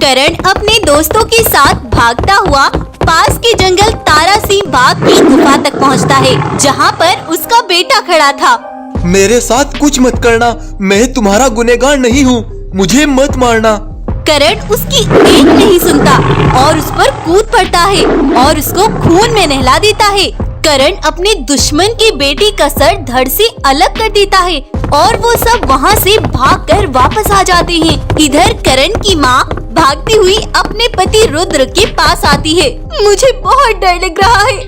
करण अपने दोस्तों के साथ भागता हुआ पास के जंगल तारा सिंह बाघ की गुफा तक पहुंचता है, जहां पर उसका बेटा खड़ा था। मेरे साथ कुछ मत करना, मैं तुम्हारा गुनहगार नहीं हूँ, मुझे मत मारना। करण उसकी एक नहीं सुनता और उस पर कूद पड़ता है और उसको खून में नहला देता है। करण अपने दुश्मन की बेटी का सर धड़ से अलग कर देता है और वो सब वहाँ से भागकर वापस आ जाते हैं। इधर करण की माँ भागती हुई अपने पति रुद्र के पास आती है। मुझे बहुत डर लग रहा है,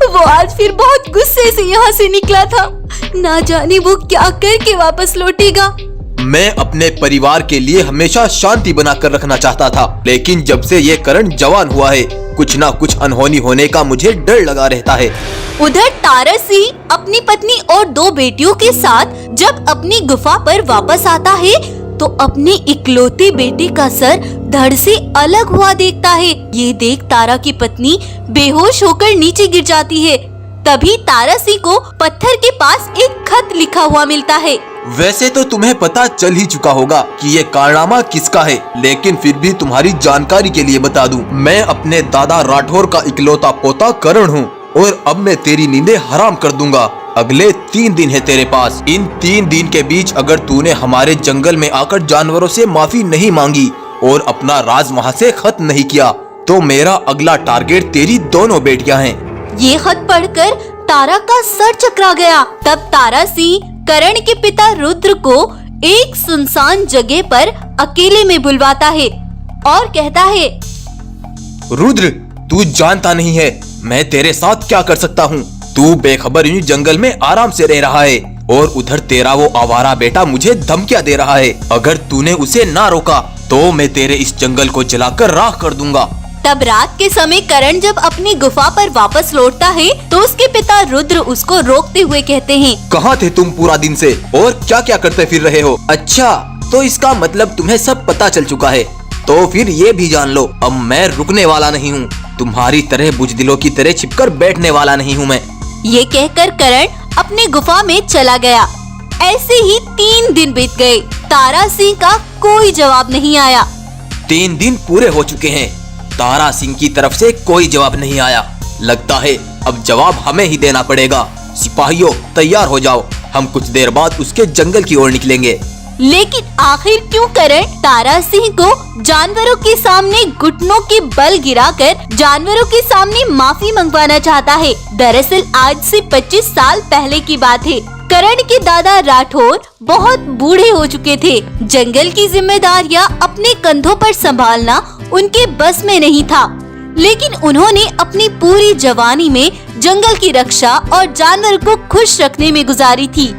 वो आज फिर बहुत गुस्से से यहाँ से निकला था, ना जाने वो क्या करके वापस लौटेगा। मैं अपने परिवार के लिए हमेशा शांति बनाकर रखना चाहता था, लेकिन जब से ये करण जवान हुआ है, कुछ ना कुछ अनहोनी होने का मुझे डर लगा रहता है। उधर तारा सिंह अपनी पत्नी और 2 बेटियों के साथ जब अपनी गुफा पर वापस आता है तो अपने इकलौते बेटे का सर धड़ से अलग हुआ देखता है। ये देख तारा की पत्नी बेहोश होकर नीचे गिर जाती है। तभी तारा सिंह को पत्थर के पास एक खत लिखा हुआ मिलता है। वैसे तो तुम्हें पता चल ही चुका होगा कि ये कारनामा किसका है, लेकिन फिर भी तुम्हारी जानकारी के लिए बता दूं, मैं अपने दादा राठौर का इकलौता पोता करण हूँ और अब मैं तेरी नींदें हराम कर दूंगा। अगले 3 दिन है तेरे पास। इन 3 दिन के बीच अगर तूने हमारे जंगल में आकर जानवरों से माफी नहीं मांगी और अपना राज वहाँ से खत्म नहीं किया तो मेरा अगला टारगेट तेरी दोनों बेटियां हैं। ये खत पढ़कर तारा का सर चकरा गया। तब तारा सिंह करण के पिता रुद्र को एक सुनसान जगह पर अकेले में बुलवाता है और कहता है, रुद्र, तू जानता नहीं है मैं तेरे साथ क्या कर सकता हूँ। तू बेखबर यूं जंगल में आराम से रह रहा है और उधर तेरा वो आवारा बेटा मुझे धमकियाँ दे रहा है। अगर तूने उसे ना रोका तो मैं तेरे इस जंगल को जलाकर राख कर दूंगा। तब रात के समय करण जब अपनी गुफा पर वापस लौटता है तो उसके पिता रुद्र उसको रोकते हुए कहते हैं, कहाँ थे तुम पूरा दिन से और क्या क्या करते फिर रहे हो? अच्छा, तो इसका मतलब तुम्हें सब पता चल चुका है। तो फिर ये भी जान लो, अब मैं रुकने वाला नहीं हूँ। तुम्हारी तरह बुजदिलों की तरह छिपकर बैठने वाला नहीं हूँ मैं। ये कहकर करण अपने गुफा में चला गया। ऐसे ही 3 दिन बीत गए। तारा सिंह का कोई जवाब नहीं आया। 3 दिन पूरे हो चुके हैं, तारा सिंह की तरफ से कोई जवाब नहीं आया। लगता है अब जवाब हमें ही देना पड़ेगा। सिपाहियों, तैयार हो जाओ, हम कुछ देर बाद उसके जंगल की ओर निकलेंगे। लेकिन आखिर क्यों करण तारा सिंह को जानवरों के सामने घुटनों के बल गिराकर जानवरों के सामने माफी मंगवाना चाहता है? दरअसल आज से 25 साल पहले की बात है। करण के दादा राठौर बहुत बूढ़े हो चुके थे। जंगल की जिम्मेदारियां अपने कंधों पर संभालना उनके बस में नहीं था, लेकिन उन्होंने अपनी पूरी जवानी में जंगल की रक्षा और जानवर को खुश रखने में गुजारी थी।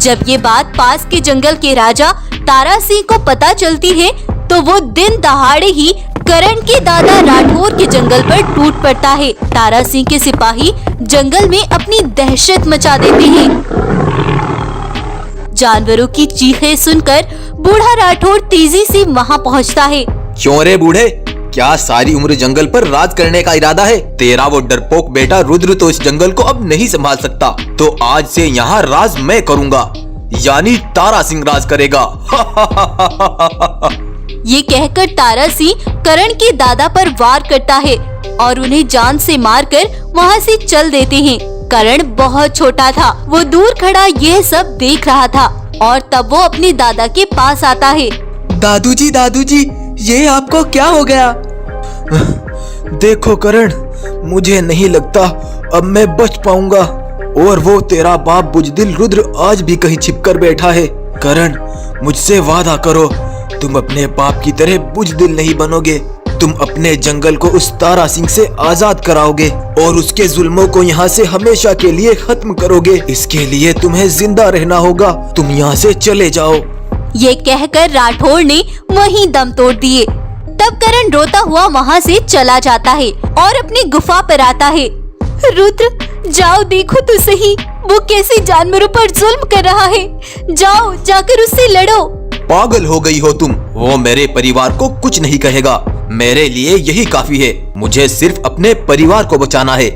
जब ये बात पास के जंगल के राजा तारा सिंह को पता चलती है तो वो दिन दहाड़े ही करण के दादा राठौर के जंगल पर टूट पड़ता है। तारा सिंह के सिपाही जंगल में अपनी दहशत मचा देते हैं। जानवरों की चीखें सुनकर बूढ़ा राठौर तेजी से वहाँ पहुँचता है। क्यों रे बूढ़े, क्या सारी उम्र जंगल पर राज करने का इरादा है? तेरा वो डरपोक बेटा रुद्र तो इस जंगल को अब नहीं संभाल सकता, तो आज से यहाँ राज मैं करूँगा, यानी तारा सिंह राज करेगा। ये कहकर तारा सिंह करण के दादा पर वार करता है और उन्हें जान से मारकर वहाँ से चल देते हैं। करण बहुत छोटा था, वो दूर खड़ा यह सब देख रहा था और तब वो अपने दादा के पास आता है। दादूजी, दादूजी, ये आपको क्या हो गया? देखो करण, मुझे नहीं लगता अब मैं बच पाऊंगा और वो तेरा बाप बुजदिल रुद्र आज भी कहीं छिपकर बैठा है। करण, मुझसे वादा करो, तुम अपने बाप की तरह बुजदिल नहीं बनोगे। तुम अपने जंगल को उस तारा सिंह से आजाद कराओगे और उसके जुल्मों को यहाँ से हमेशा के लिए खत्म करोगे। इसके लिए तुम्हें जिंदा रहना होगा। तुम यहाँ से चले जाओ। ये कहकर राठौर ने वहीं दम तोड़ दिए। तब करण रोता हुआ वहाँ से चला जाता है और अपनी गुफा पर आता है। रुद्र, जाओ देखो तो सही, वो कैसे जानवरों पर जुल्म कर रहा है। जाओ, जाकर उससे लड़ो। पागल हो गई हो तुम? वो मेरे परिवार को कुछ नहीं कहेगा। मेरे लिए यही काफी है। मुझे सिर्फ अपने परिवार को बचाना है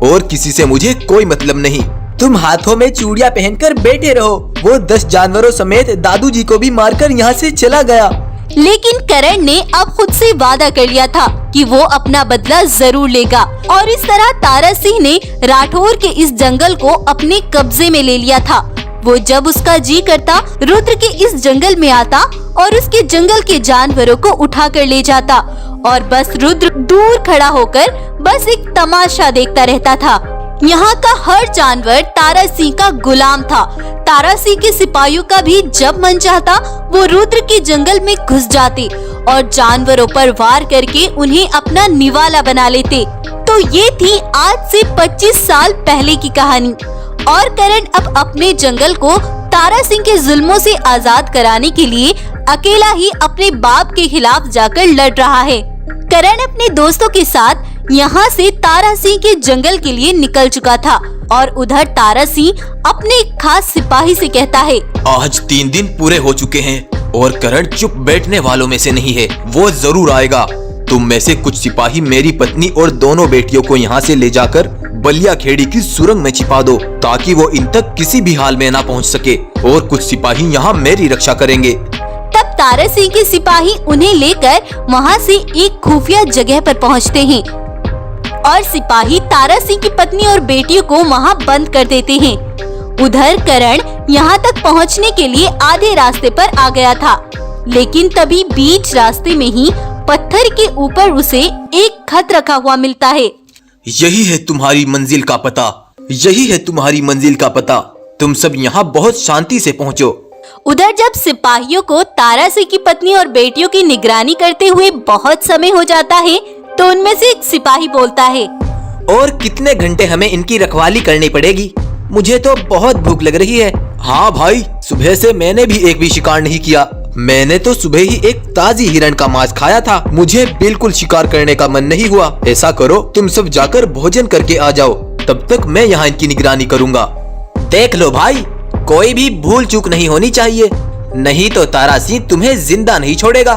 और किसी से मुझे कोई मतलब नहीं। तुम हाथों में चूड़ियां पहनकर बैठे रहो। वो 10 जानवरों समेत दादूजी को भी मारकर यहाँ से चला गया। लेकिन करण ने अब खुद से वादा कर लिया था कि वो अपना बदला जरूर लेगा और इस तरह तारा सिंह ने राठौर के इस जंगल को अपने कब्जे में ले लिया था। वो जब उसका जी करता रुद्र के इस जंगल में आता और उसके जंगल के जानवरों को उठा कर ले जाता और बस रुद्र दूर खड़ा होकर बस एक तमाशा देखता रहता था। यहाँ का हर जानवर तारा सिंह का गुलाम था। तारा सिंह के सिपाहियों का भी जब मन चाहता वो रुद्र के जंगल में घुस जाते और जानवरों पर वार करके उन्हें अपना निवाला बना लेते। तो ये थी आज से 25 साल पहले की कहानी और करण अब अपने जंगल को तारा सिंह के जुल्मों से आजाद कराने के लिए अकेला ही अपने बाप के खिलाफ जाकर लड़ रहा है। करण अपने दोस्तों के साथ यहाँ से तारा सिंह के जंगल के लिए निकल चुका था और उधर तारा सिंह अपने खास सिपाही से कहता है, आज 3 दिन पूरे हो चुके हैं और करण चुप बैठने वालों में से नहीं है, वो जरूर आएगा। तुम में से कुछ सिपाही मेरी पत्नी और दोनों बेटियों को यहाँ से ले जाकर बलिया खेड़ी की सुरंग में छिपा दो ताकि वो इन तक किसी भी हाल में ना पहुँच सके और कुछ सिपाही यहाँ मेरी रक्षा करेंगे। तब तारा सिंह के सिपाही उन्हें लेकर वहाँ से एक खुफिया जगह पर पहुँचते हैं और सिपाही तारा सिंह की पत्नी और बेटियों को वहाँ बंद कर देते हैं। उधर करण यहाँ तक पहुँचने के लिए आधे रास्ते पर आ गया था, लेकिन तभी बीच रास्ते में ही पत्थर के ऊपर उसे एक खत रखा हुआ मिलता है। यही है तुम्हारी मंजिल का पता, यही है तुम्हारी मंजिल का पता। तुम सब यहाँ बहुत शांति से पहुँचो। उधर जब सिपाहियों को तारा सिंह की पत्नी और बेटियों की निगरानी करते हुए बहुत समय हो जाता है तो उनमें से एक सिपाही बोलता है, और कितने घंटे हमें इनकी रखवाली करनी पड़ेगी? मुझे तो बहुत भूख लग रही है। हाँ भाई, सुबह से मैंने भी एक भी शिकार नहीं किया। मैंने तो सुबह ही एक ताजी हिरण का मांस खाया था। मुझे बिल्कुल शिकार करने का मन नहीं हुआ। ऐसा करो, तुम सब जाकर भोजन करके आ जाओ, तब तक मैं यहाँ इनकी निगरानी करूँगा। देख लो भाई, कोई भी भूल चूक नहीं होनी चाहिए, नहीं तो तारा सिंह तुम्हें जिंदा नहीं छोड़ेगा।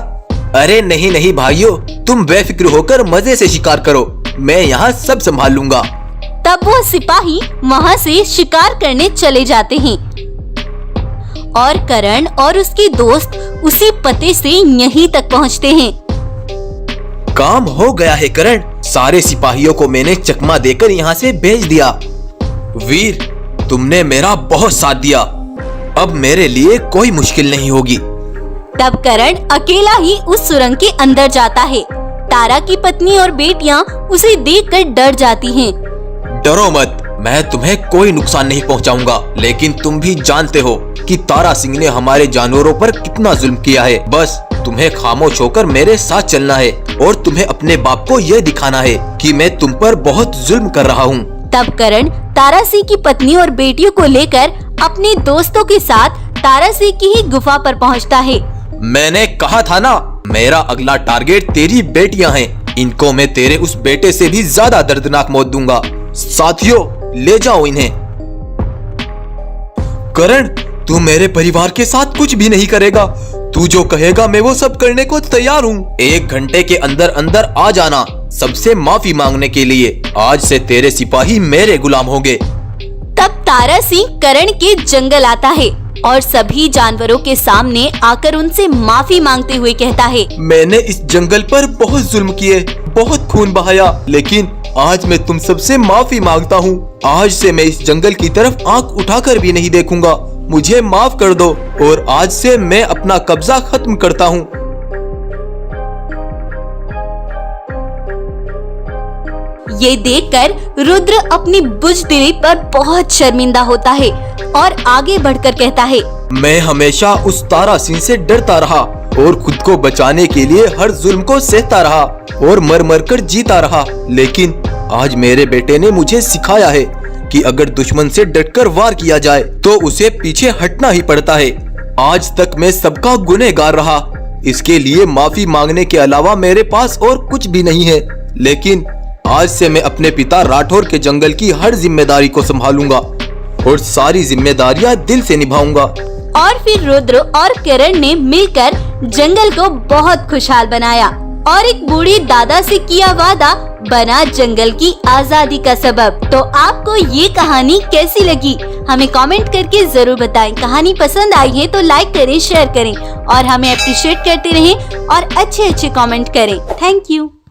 अरे नहीं नहीं भाइयों, तुम बेफिक्र होकर मजे से शिकार करो, मैं यहाँ सब संभाल लूंगा। तब वो सिपाही वहाँ से शिकार करने चले जाते हैं और करण और उसके दोस्त उसी पते से यहीं तक पहुँचते हैं। काम हो गया है करण, सारे सिपाहियों को मैंने चकमा देकर यहाँ से भेज दिया। वीर, तुमने मेरा बहुत साथ दिया, अब मेरे लिए कोई मुश्किल नहीं होगी। तब करण अकेला ही उस सुरंग के अंदर जाता है। तारा की पत्नी और बेटियां उसे देखकर डर जाती हैं। डरो मत, मैं तुम्हें कोई नुकसान नहीं पहुंचाऊंगा, लेकिन तुम भी जानते हो कि तारा सिंह ने हमारे जानवरों पर कितना जुल्म किया है। बस तुम्हें खामोश होकर मेरे साथ चलना है और तुम्हें अपने बाप को यह दिखाना है कि मैं तुम पर बहुत जुल्म कर रहा हूँ। तब करण तारा सिंह की पत्नी और बेटियों को लेकर अपने दोस्तों के साथ तारा सिंह की ही गुफा पर पहुँचता है। मैंने कहा था ना, मेरा अगला टारगेट तेरी बेटियां हैं। इनको मैं तेरे उस बेटे से भी ज्यादा दर्दनाक मौत दूंगा। साथियों, ले जाओ इन्हें। करण, तू मेरे परिवार के साथ कुछ भी नहीं करेगा। तू जो कहेगा मैं वो सब करने को तैयार हूँ। 1 घंटे के अंदर अंदर आ जाना सबसे माफी मांगने के लिए। आज से तेरे सिपाही मेरे गुलाम होंगे। तब तारा सिंह करण के जंगल आता है और सभी जानवरों के सामने आकर उनसे माफी मांगते हुए कहता है, मैंने इस जंगल पर बहुत जुल्म किए, बहुत खून बहाया, लेकिन आज मैं तुम सबसे माफी मांगता हूँ। आज से मैं इस जंगल की तरफ आंख उठाकर भी नहीं देखूंगा। मुझे माफ कर दो और आज से मैं अपना कब्जा खत्म करता हूँ। ये देखकर रुद्र अपनी बुजदिली पर बहुत शर्मिंदा होता है और आगे बढ़कर कहता है, मैं हमेशा उस तारा सिंह से डरता रहा और खुद को बचाने के लिए हर जुल्म को सहता रहा और मर मर कर जीता रहा, लेकिन आज मेरे बेटे ने मुझे सिखाया है कि अगर दुश्मन से डटकर वार किया जाए तो उसे पीछे हटना ही पड़ता है। आज तक मैं सबका गुनहगार रहा, इसके लिए माफी मांगने के अलावा मेरे पास और कुछ भी नहीं है, लेकिन आज से मैं अपने पिता राठौर के जंगल की हर जिम्मेदारी को संभालूंगा और सारी जिम्मेदारियां दिल से निभाऊंगा। और फिर रुद्र और करण ने मिलकर जंगल को बहुत खुशहाल बनाया और एक बूढ़े दादा से किया वादा बना जंगल की आजादी का सबब। तो आपको ये कहानी कैसी लगी हमें कमेंट करके जरूर बताएं। कहानी पसंद आई है तो लाइक करें, शेयर करें और हमें अप्रिशिएट करते रहें और अच्छे कमेंट करें। Thank you.